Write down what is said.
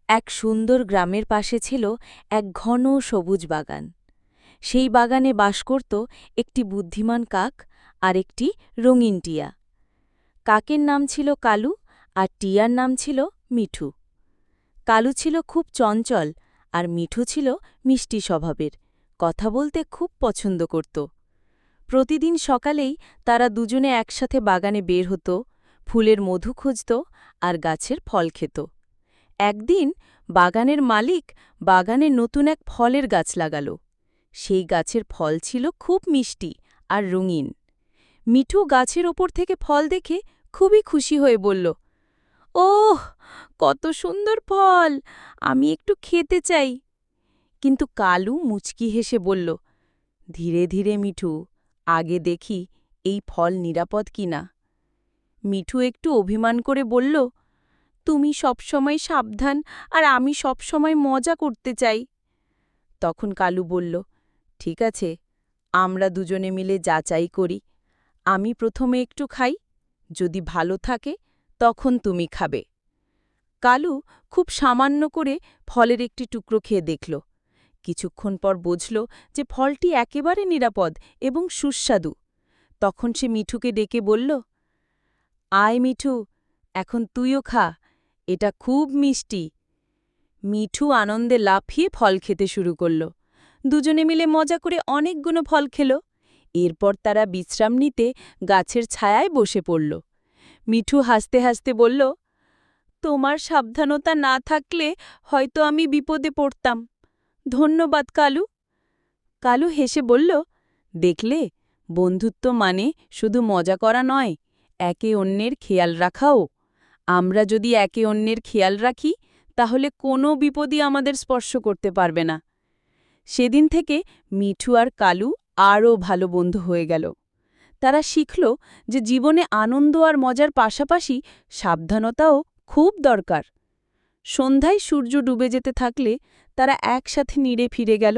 এক সুন্দর গ্রামের পাশে ছিল এক ঘন সবুজ বাগান। সেই বাগানে বাস করত একটি বুদ্ধিমান কাক আর একটি রঙিন টিয়া। কাকের নাম ছিল কালু আর টিয়ার নাম ছিল মিঠু। কালু ছিল খুব চঞ্চল আর মিঠু ছিল মিষ্টি স্বভাবের, কথা বলতে খুব পছন্দ করত। প্রতিদিন সকালেই তারা দুজনে একসাথে বাগানে বের হতো, ফুলের মধু খুঁজত আর গাছের ফল খেত। একদিন বাগানের মালিক বাগানে নতুন এক ফলের গাছ লাগাল। সেই গাছের ফল ছিল খুব মিষ্টি আর রঙিন। মিঠু গাছের ওপর থেকে ফল দেখে খুবই খুশি হয়ে বলল, ওহ, কত সুন্দর ফল, আমি একটু খেতে চাই। কিন্তু কালু মুচকি হেসে বলল, ধীরে ধীরে মিঠু, আগে দেখি এই ফল নিরাপদ কিনা। মিঠু একটু অভিমান করে বলল, তুমি সবসময় সাবধান আর আমি সবসময় মজা করতে চাই। তখন কালু বলল, ঠিক আছে, আমরা দুজনে মিলে যাচাই করি। আমি প্রথমে একটু খাই, যদি ভালো থাকে তখন তুমি খাবে। কালু খুব সামান্য করে ফলের একটি টুকরো খেয়ে দেখল। কিছুক্ষণ পর বুঝল যে ফলটি একেবারে নিরাপদ এবং সুস্বাদু। তখন সে মিঠুকে ডেকে বলল, আয় মিঠু, এখন তুইও খা, এটা খুব মিষ্টি। মিঠু আনন্দে লাফিয়ে ফল খেতে শুরু করল। দুজনে মিলে মজা করে অনেকগুলো ফল খেল। এরপর তারা বিশ্রাম নিতে গাছের ছায়ায় বসে পড়ল। মিঠু হাসতে হাসতে বলল, তোমার সাবধানতা না থাকলে হয়তো আমি বিপদে পড়তাম। ধন্যবাদ কালু। কালু হেসে বলল, দেখলে, বন্ধুত্ব মানে শুধু মজা করা নয়, একে অন্যের খেয়াল রাখাও। আমরা যদি একে অন্যের খেয়াল রাখি তাহলে কোনো বিপদই আমাদের স্পর্শ করতে পারবে না। সেদিন থেকে মিঠু আর কালু আরও ভালো বন্ধু হয়ে গেল। তারা শিখল যে জীবনে আনন্দ আর মজার পাশাপাশি সাবধানতাও খুব দরকার। সন্ধ্যায় সূর্য ডুবে যেতে থাকলে তারা একসাথে নিড়ে ফিরে গেল।